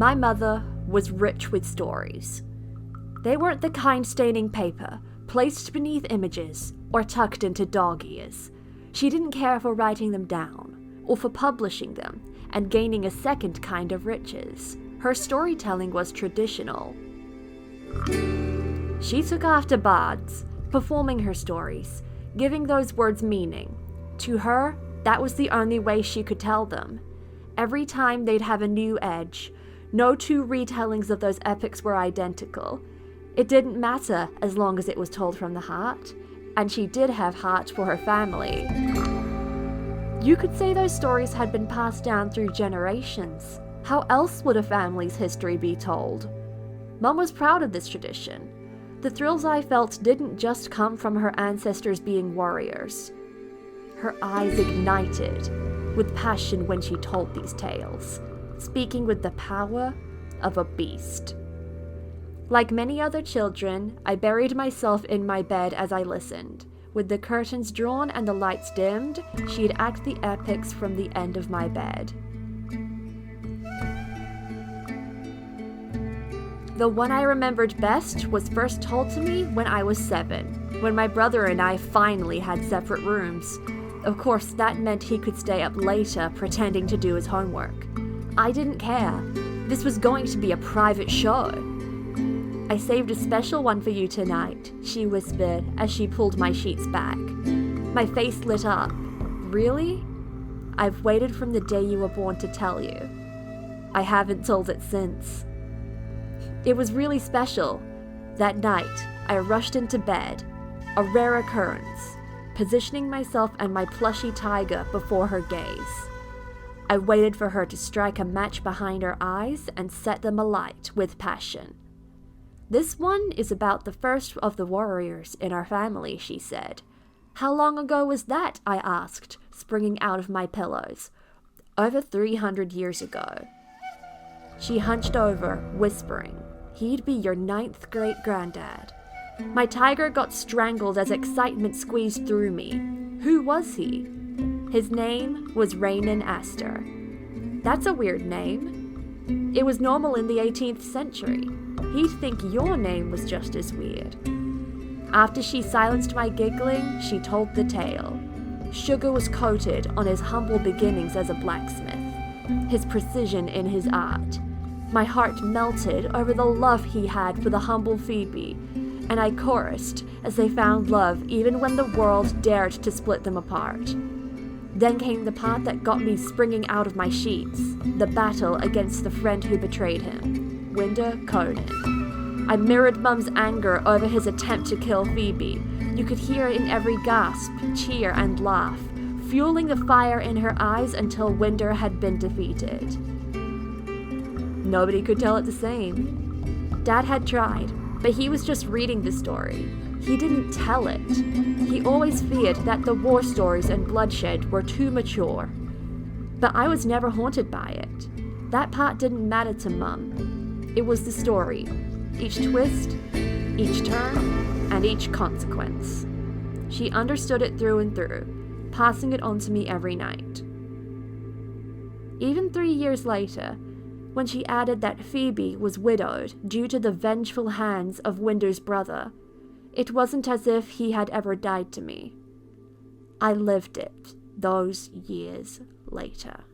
My mother was rich with stories. They weren't the kind staining paper, placed beneath images, or tucked into dog ears. She didn't care for writing them down, or for publishing them, and gaining a second kind of riches. Her storytelling was traditional. She took after bards, performing her stories, giving those words meaning. To her, that was the only way she could tell them. Every time they'd have a new edge. No two retellings of those epics were identical. It didn't matter as long as it was told from the heart, and she did have heart for her family. You could say those stories had been passed down through generations. How else would a family's history be told? Mum was proud of this tradition. The thrills I felt didn't just come from her ancestors being warriors. Her eyes ignited with passion when she told these tales, speaking with the power of a beast. Like many other children, I buried myself in my bed as I listened. With the curtains drawn and the lights dimmed, she'd act the epics from the end of my bed. The one I remembered best was first told to me when I was 7, when my brother and I finally had separate rooms. Of course, that meant he could stay up later pretending to do his homework. I didn't care. This was going to be a private show. "I saved a special one for you tonight," she whispered as she pulled my sheets back. My face lit up. "Really? I've waited from the day you were born to tell you. I haven't told it since." It was really special. That night, I rushed into bed, a rare occurrence, positioning myself and my plushy tiger before her gaze. I waited for her to strike a match behind her eyes and set them alight with passion. "This one is about the first of the warriors in our family," she said. "How long ago was that?" I asked, springing out of my pillows. "Over 300 years ago." She hunched over, whispering, "He'd be your 9th great-granddad." My tiger got strangled as excitement squeezed through me. Who was he? His name was Rainin Aster. That's a weird name. It was normal in the 18th century. He'd think your name was just as weird. After she silenced my giggling, she told the tale. Sugar was coated on his humble beginnings as a blacksmith, his precision in his art. My heart melted over the love he had for the humble Phoebe, and I chorused as they found love even when the world dared to split them apart. Then came the part that got me springing out of my sheets, the battle against the friend who betrayed him, Winder Conan. I mirrored Mum's anger over his attempt to kill Phoebe. You could hear it in every gasp, cheer, and laugh, fueling the fire in her eyes until Winder had been defeated. Nobody could tell it the same. Dad had tried, but he was just reading the story. He didn't tell it. He always feared that the war stories and bloodshed were too mature. But I was never haunted by it. That part didn't matter to Mum. It was the story. Each twist, each turn, and each consequence. She understood it through and through, passing it on to me every night. Even 3 years later, when she added that Phoebe was widowed due to the vengeful hands of Winder's brother, it wasn't as if he had ever died to me. I lived it those years later.